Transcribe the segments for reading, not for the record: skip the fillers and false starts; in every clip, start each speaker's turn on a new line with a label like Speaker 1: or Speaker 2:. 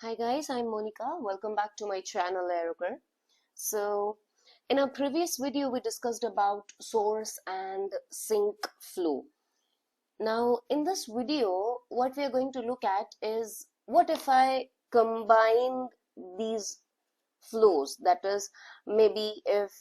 Speaker 1: Hi guys, I'm Monica. Welcome back to my channel Aeroker. So in our previous video we discussed about source and sink flow. Now in this video what we are going to look at is what if I combine these flows, that is maybe if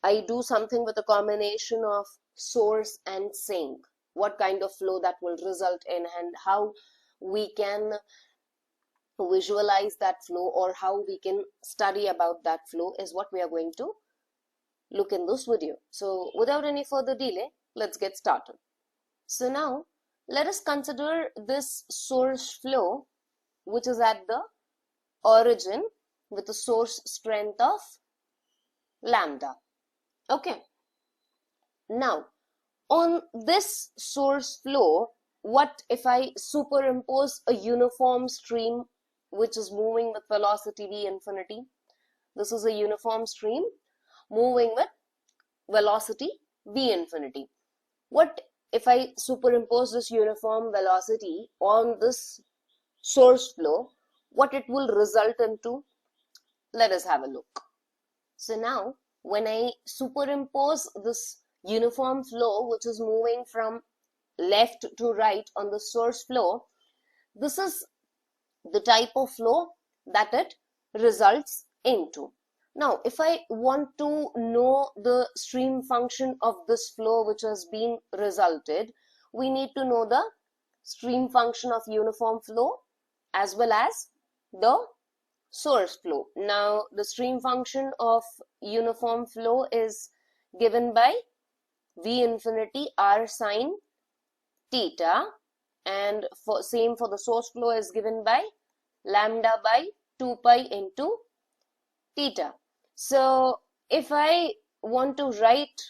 Speaker 1: I do something with a combination of source and sink, what kind of flow that will result in and how we can visualize that flow or how we can study about that flow is what we are going to look in this video. So without any further delay, let's get started. So now let us consider this source flow which is at the origin with a source strength of lambda. Okay. Now on this source flow, what if I superimpose a uniform stream which is moving with velocity v infinity? This is a uniform stream moving with velocity v infinity. What if I superimpose this uniform velocity on this source flow? What it will result into? Let us have a look. So now when I superimpose this uniform flow which is moving from left to right on the source flow, this is the type of flow that it results into. Now if I want to know the stream function of this flow which has been resulted, we need to know the stream function of uniform flow as well as the source flow. Now the stream function of uniform flow is given by v infinity r sine theta, and same for the source flow is given by lambda by 2 pi into theta. So if I want to write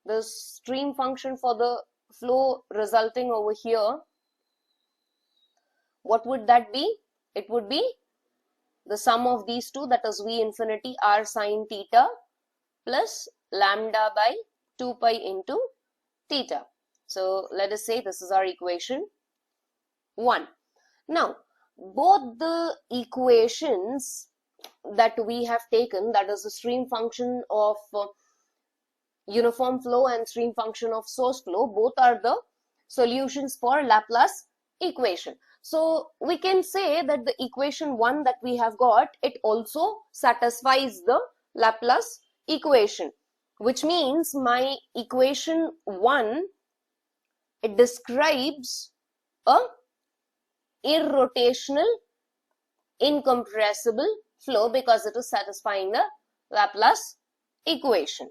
Speaker 1: the stream function for the flow resulting over here, what would that be? It would be the sum of these two, that is v infinity r sine theta plus lambda by 2 pi into theta. So let us say this is our equation 1. Now both the equations that we have taken, that is the stream function of uniform flow and stream function of source flow, both are the solutions for Laplace equation. So we can say that the equation 1 that we have got, it also satisfies the Laplace equation, which means my equation 1, it describes a irrotational, incompressible flow because it is satisfying the Laplace equation.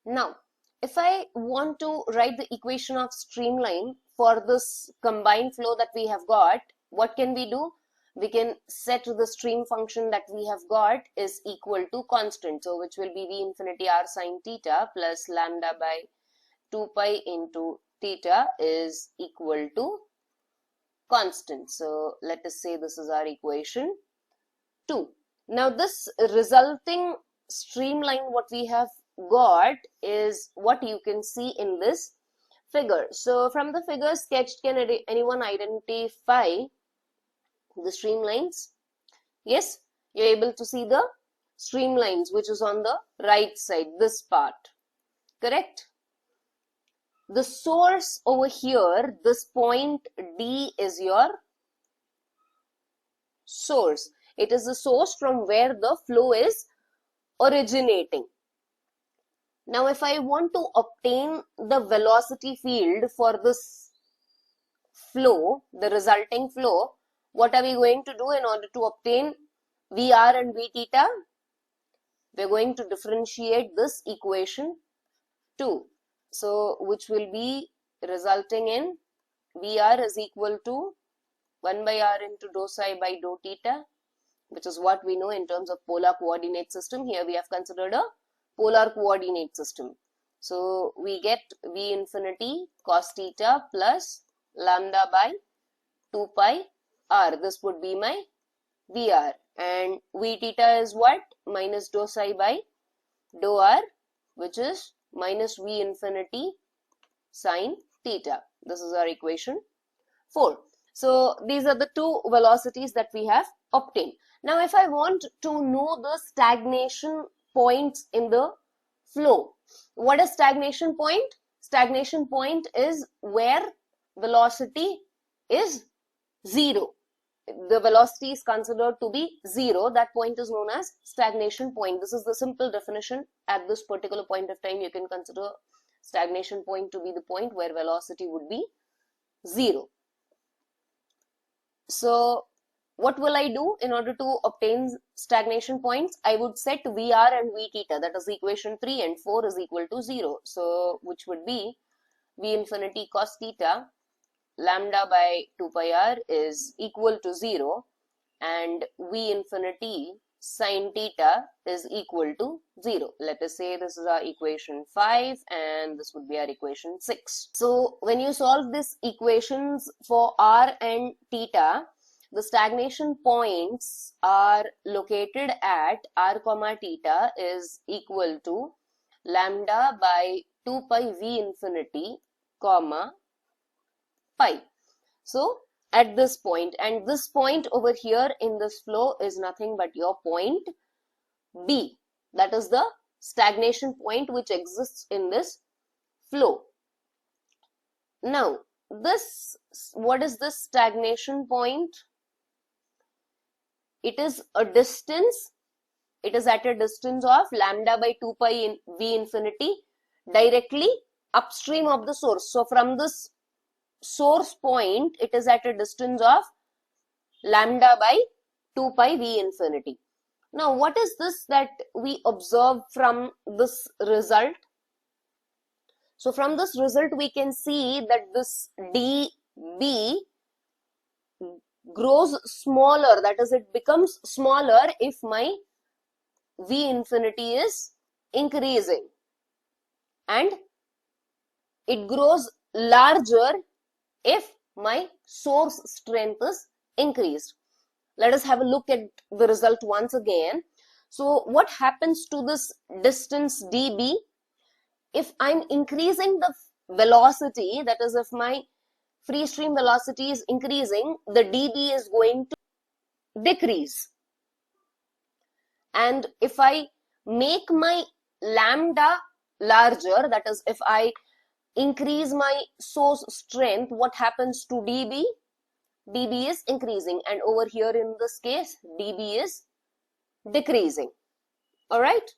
Speaker 1: Now, if I want to write the equation of streamline for this combined flow that we have got, what can we do? We can set the stream function that we have got is equal to constant, so which will be v infinity r sine theta plus lambda by 2 pi into theta is equal to constant. So let us say this is our equation 2. Now this resulting streamline what we have got is what you can see in this figure. So from the figure sketched, can anyone identify the streamlines? Yes, you're able to see the streamlines which is on the right side, this part, correct? The source over here, this point D is your source. It is the source from where the flow is originating. Now if I want to obtain the velocity field for this flow, the resulting flow, what are we going to do in order to obtain Vr and V theta? We're going to differentiate this equation 2. So which will be resulting in Vr is equal to 1 by r into dou psi by dou theta, which is what we know in terms of polar coordinate system. Here we have considered a polar coordinate system. So we get v infinity cos theta plus lambda by 2 pi r. This would be my Vr, and v theta is what? Minus dou psi by dou r, which is minus v infinity sine theta. This is our equation 4. So these are the two velocities that we have obtained. Now if I want to know the stagnation points in the flow, what is stagnation point? Stagnation point is where velocity is 0. The velocity is considered to be 0. That point is known as stagnation point. This is the simple definition. At this particular point of time, you can consider stagnation point to be the point where velocity would be 0. So what will I do in order to obtain stagnation points? I would set VR and V theta, that is equation 3 and 4 is equal to 0. So which would be V infinity cos theta lambda by 2 pi r is equal to 0 and V infinity sin theta is equal to 0. Let us say this is our equation 5 and this would be our equation 6. So when you solve these equations for r and theta, the stagnation points are located at r comma theta is equal to lambda by 2 pi V infinity comma pi. So at this point, and this point over here in this flow is nothing but your point B. That is the stagnation point which exists in this flow. Now this, what is this stagnation point? It is a distance. It is at a distance of lambda by 2 pi in V infinity directly upstream of the source. So from this source point, it is at a distance of lambda by 2 pi V infinity. Now what is this that we observe from this result? So from this result we can see that this dB grows smaller, that is it becomes smaller if my V infinity is increasing, and it grows larger if my source strength is increased. Let us have a look at the result once again. So what happens to this distance dB? If I'm increasing the velocity, that is if my free stream velocity is increasing, the dB is going to decrease. And if I make my lambda larger, that is if I increase my source strength, what happens to dB? dB is increasing, and over here in this case dB is decreasing. All right,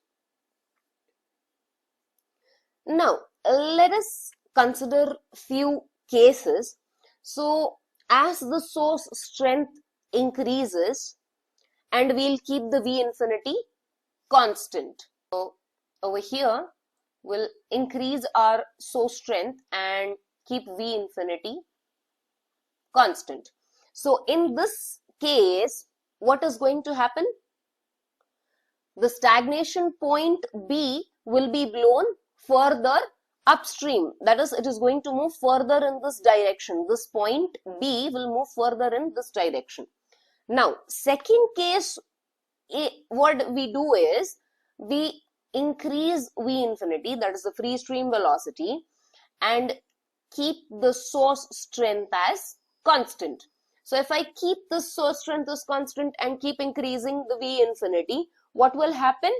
Speaker 1: now let us consider few cases. So as the source strength increases, and we'll keep the V infinity constant. So over here we'll increase our source strength and keep V infinity constant. So in this case, what is going to happen? The stagnation point B will be blown further upstream. That is, it is going to move further in this direction. This point B will move further in this direction. Now, second case, what we do is we increase V infinity, that is the free stream velocity, and keep the source strength as constant. So if I keep the source strength as constant and keep increasing the V infinity, what will happen?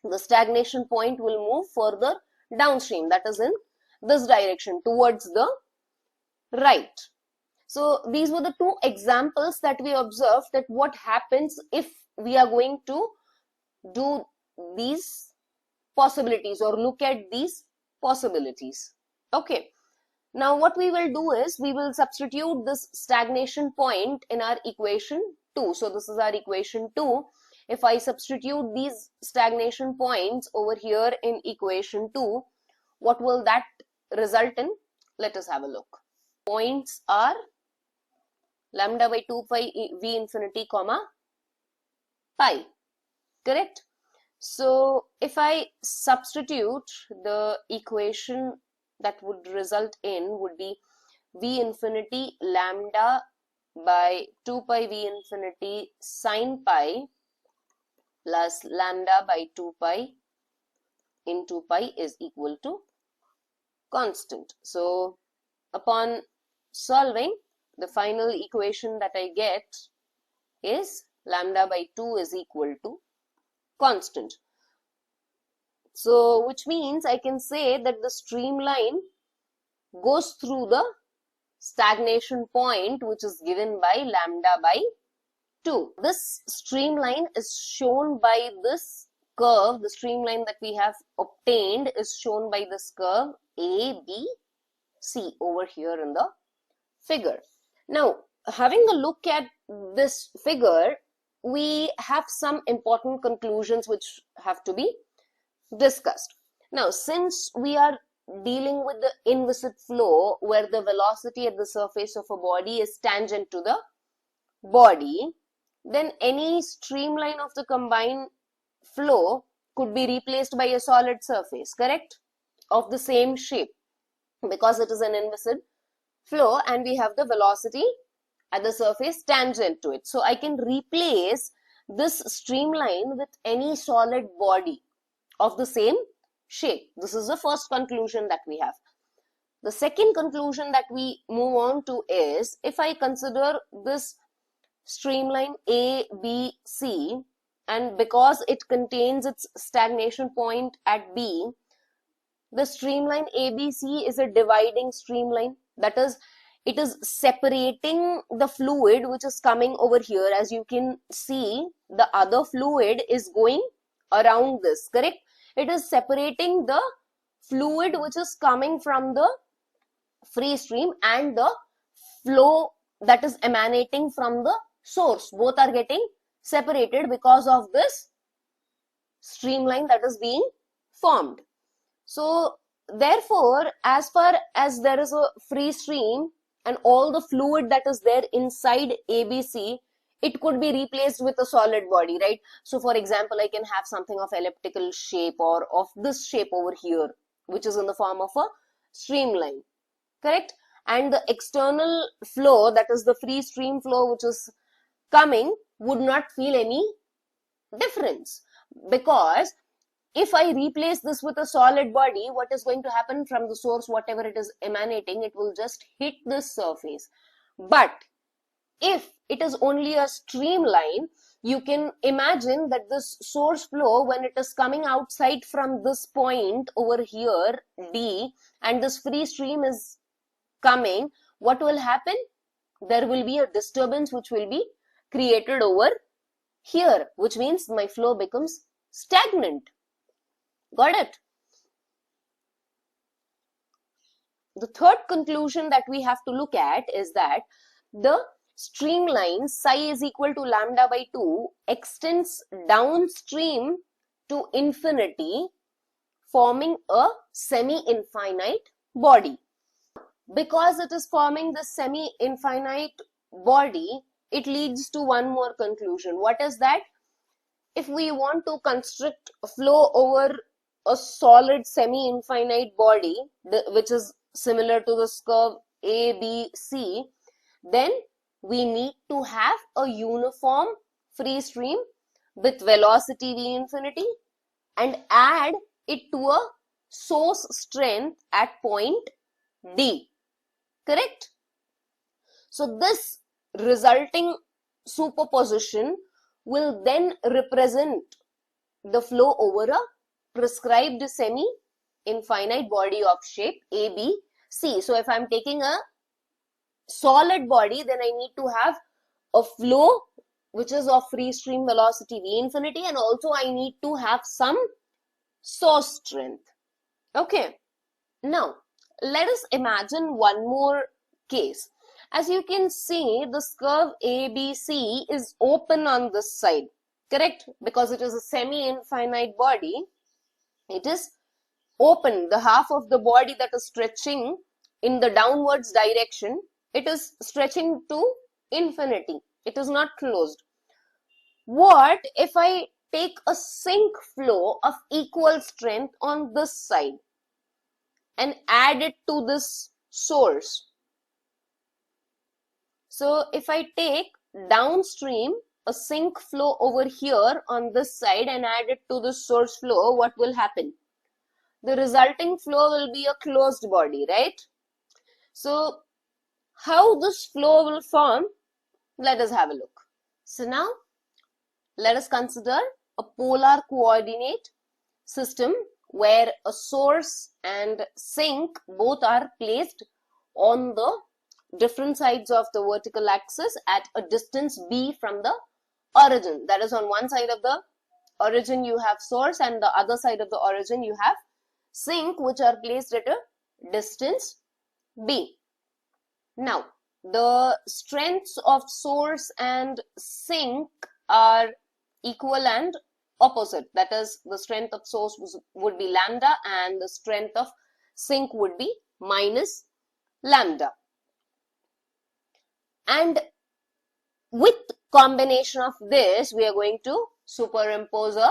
Speaker 1: The stagnation point will move further downstream, that is in this direction towards the right. So these were the two examples that we observed, that what happens if we are going to do these possibilities or look at these possibilities. Okay. Now what we will do is we will substitute this stagnation point in our equation 2. So this is our equation 2. If I substitute these stagnation points over here in equation 2, what will that result in? Let us have a look. Points are lambda by 2 pi V infinity comma pi, correct? So if I substitute, the equation that would result in would be V infinity lambda by 2 pi V infinity sine pi plus lambda by 2 pi into pi is equal to constant. So upon solving, the final equation that I get is lambda by 2 is equal to constant. So, which means I can say that the streamline goes through the stagnation point, which is given by lambda by 2. This streamline is shown by this curve. The streamline that we have obtained is shown by this curve A, B, C over here in the figure. Now, having a look at this figure, we have some important conclusions which have to be discussed. Now, since we are dealing with the inviscid flow where the velocity at the surface of a body is tangent to the body, then any streamline of the combined flow could be replaced by a solid surface, correct? Of the same shape, because it is an inviscid flow and we have the velocity at the surface tangent to it. So I can replace this streamline with any solid body of the same shape. This is the first conclusion that we have. The second conclusion that we move on to is, if I consider this streamline A, B, C, and because it contains its stagnation point at B, the streamline ABC is a dividing streamline. That is, it is separating the fluid which is coming over here. As you can see, the other fluid is going around this, correct? It is separating the fluid which is coming from the free stream and the flow that is emanating from the source. Both are getting separated because of this streamline that is being formed. So therefore, as far as there is a free stream and all the fluid that is there inside ABC, it could be replaced with a solid body, right? So for example, I can have something of elliptical shape or of this shape over here, which is in the form of a streamline, correct? And the external flow, that is the free stream flow which is coming, would not feel any difference, because if I replace this with a solid body, what is going to happen from the source, whatever it is emanating, it will just hit this surface. But if it is only a streamline, you can imagine that this source flow, when it is coming outside from this point over here, D, and this free stream is coming, what will happen? There will be a disturbance which will be created over here, which means my flow becomes stagnant. Got it? The third conclusion that we have to look at is that the streamline psi is equal to lambda by 2 extends downstream to infinity, forming a semi-infinite body. Because it is forming the semi-infinite body, it leads to one more conclusion. What is that? If we want to construct a flow over a solid semi-infinite body, which is similar to this curve A, B, C, then we need to have a uniform free stream with velocity V infinity and add it to a source strength at point D, correct? So this resulting superposition will then represent the flow over a prescribed semi-infinite body of shape A, B, C. So if I'm taking a solid body, then I need to have a flow which is of free stream velocity V infinity, and also I need to have some source strength. Okay. Now, let us imagine one more case. As you can see, this curve ABC is open on this side, correct? Because it is a semi-infinite body, it is open. The half of the body that is stretching in the downwards direction, it is stretching to infinity. It is not closed. What if I take a sink flow of equal strength on this side and add it to this source? So if I take downstream a sink flow over here on this side and add it to the source flow, what will happen? The resulting flow will be a closed body, right? So how this flow will form, let us have a look. So now let us consider a polar coordinate system where a source and sink both are placed on the different sides of the vertical axis at a distance b from the origin. That is, on one side of the origin you have source and the other side of the origin you have sink, which are placed at a distance b. Now, the strengths of source and sink are equal and opposite. That is, the strength of source would be lambda and the strength of sink would be minus lambda. And with combination of this, we are going to superimpose a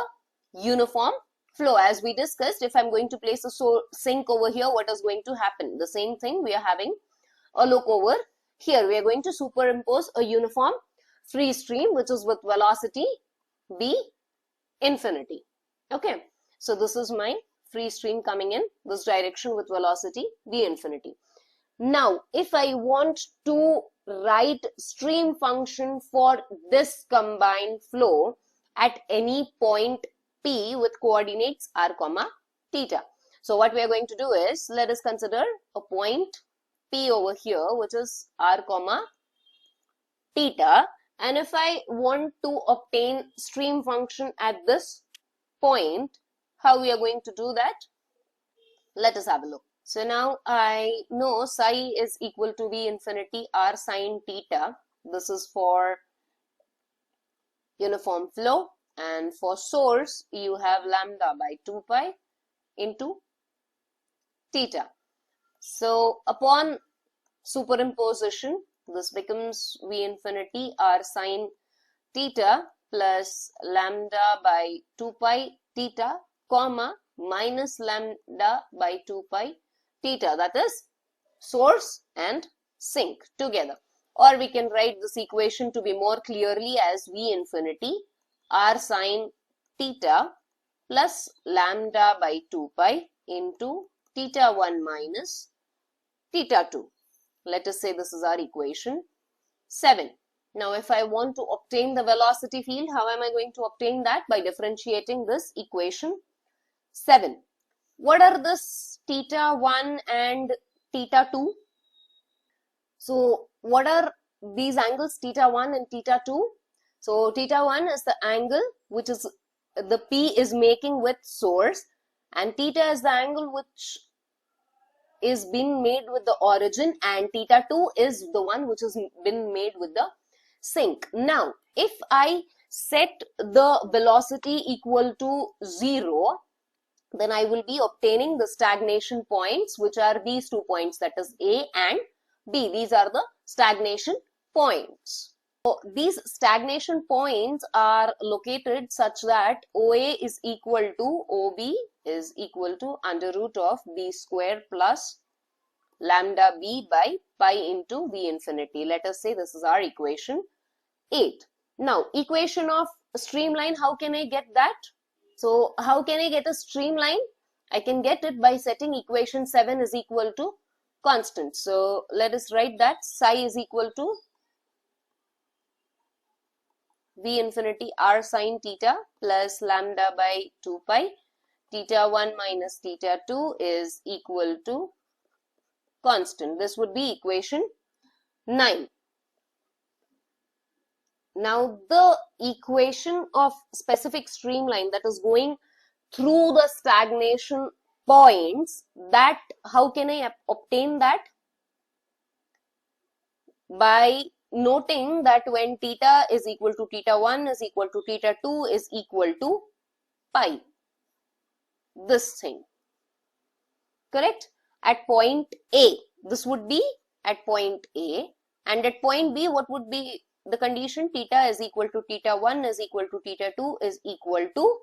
Speaker 1: uniform flow. As we discussed, if I'm going to place a sink over here, what is going to happen? The same thing we are having a look over here. We are going to superimpose a uniform free stream, which is with velocity b infinity. Okay, so this is my free stream coming in this direction with velocity b infinity. Now, if I want to write stream function for this combined flow at any point P with coordinates r comma theta. So what we are going to do is, let us consider a point P over here, which is r comma theta. And if I want to obtain stream function at this point, how we are going to do that? Let us have a look. So now I know psi is equal to v infinity r sine theta. This is for uniform flow, and for source you have lambda by 2 pi into theta. So upon superimposition, this becomes v infinity r sine theta plus lambda by 2 pi theta comma minus lambda by 2 pi theta, that is source and sink together. Or we can write this equation to be more clearly as v infinity r sine theta plus lambda by 2 pi into theta 1 minus theta 2. Let us say this is our equation 7. Now if I want to obtain the velocity field, how am I going to obtain that? By differentiating this equation 7. What are this theta 1 and theta 2? So what are these angles, theta 1 and theta 2? So theta 1 is the angle which is the P is making with source, and theta is the angle which is being made with the origin, and theta 2 is the one which has been made with the sink. Now if I set the velocity equal to 0, then I will be obtaining the stagnation points, which are these 2 points, that is A and B. These are the stagnation points. So these stagnation points are located such that OA is equal to OB is equal to under root of B square plus lambda B by pi into V infinity. Let us say this is our equation 8. Now equation of streamline, how can I get that? So how can I get a streamline? I can get it by setting equation 7 is equal to constant. So let us write that psi is equal to v infinity r sine theta plus lambda by 2 pi. Theta 1 minus theta 2 is equal to constant. This would be equation 9. Now the equation of specific streamline that is going through the stagnation points, that how can I obtain that? By noting that when theta is equal to theta 1 is equal to theta 2 is equal to pi. This thing. Correct? At point A, this would be at point A, and at point B, what would be the condition? Theta is equal to theta 1 is equal to theta 2 is equal to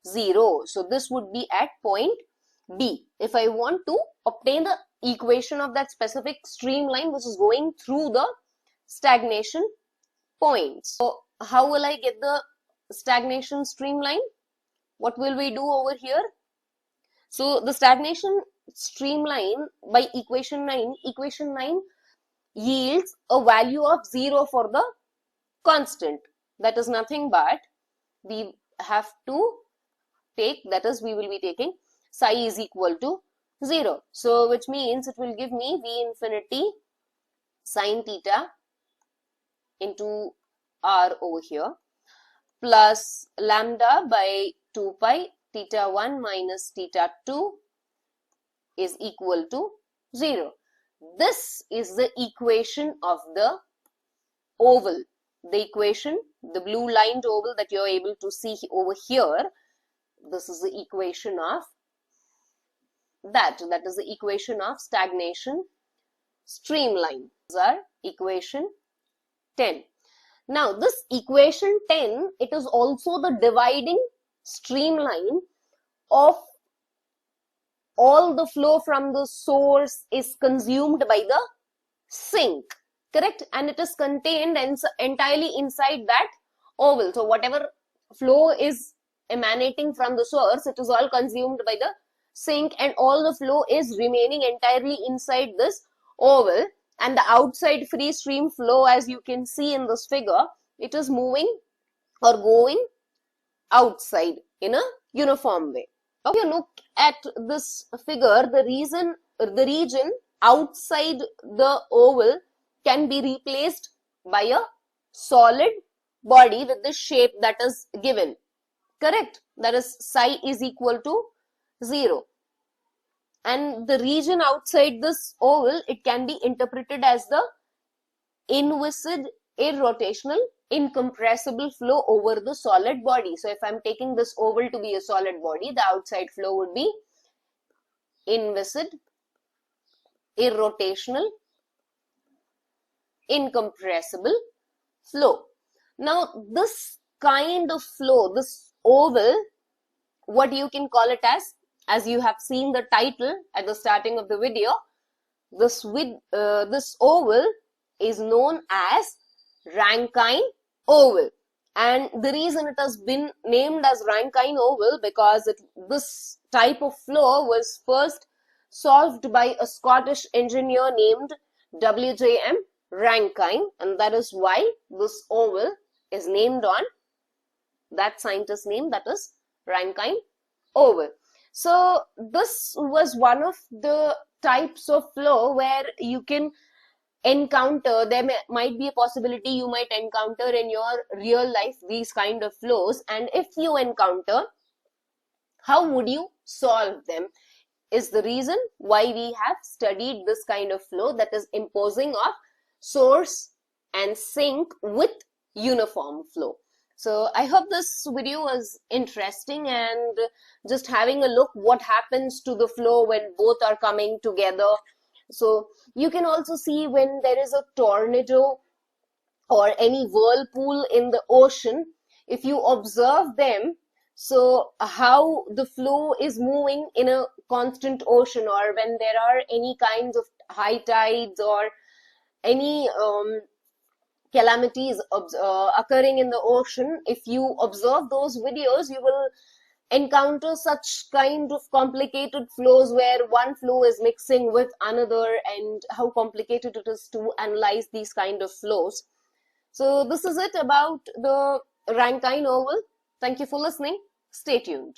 Speaker 1: 0. So this would be at point B. If I want to obtain the equation of that specific streamline which is going through the stagnation points. So how will I get the stagnation streamline? What will we do over here? So the stagnation streamline by equation 9 yields a value of 0 for the constant. That is nothing but we have to take, that is we will be taking psi is equal to 0. So which means it will give me V infinity sine theta into r over here plus lambda by 2 pi theta 1 minus theta 2 is equal to 0. This is the equation of the oval. The equation, the blue lined oval that you are able to see over here, this is the equation of that is the equation of stagnation streamline. These are equation 10. Now this equation 10, it is also the dividing streamline of all the flow from the source is consumed by the sink, correct? And it is contained entirely inside that oval. So whatever flow is emanating from the source, it is all consumed by the sink, and all the flow is remaining entirely inside this oval, and the outside free stream flow, as you can see in this figure, it is moving or going outside in a uniform way. If you look at this figure, the region outside the oval can be replaced by a solid body with the shape that is given, correct? That is psi is equal to 0. And the region outside this oval, it can be interpreted as the inviscid, irrotational, incompressible flow over the solid body. So if I'm taking this oval to be a solid body, the outside flow would be inviscid, irrotational, incompressible flow. Now this kind of flow, this oval, what you can call it as you have seen the title at the starting of the video, this oval is known as Rankine oval. And the reason it has been named as Rankine oval, because this type of flow was first solved by a Scottish engineer named W.J.M. Rankine, and that is why this oval is named on that scientist's name, that is Rankine oval. So this was one of the types of flow where you can encounter, there might be a possibility you might encounter in your real life these kind of flows, and if you encounter, how would you solve them is the reason why we have studied this kind of flow, that is imposing of source and sink with uniform flow. So I hope this video was interesting, and just having a look what happens to the flow when both are coming together. So you can also see when there is a tornado or any whirlpool in the ocean, if you observe them, so how the flow is moving in a constant ocean, or when there are any kinds of high tides or any calamities occurring in the ocean, if you observe those videos, you will encounter such kind of complicated flows where one flow is mixing with another, and how complicated it is to analyze these kind of flows. So this is it about the Rankine oval. Thank you for listening. Stay tuned.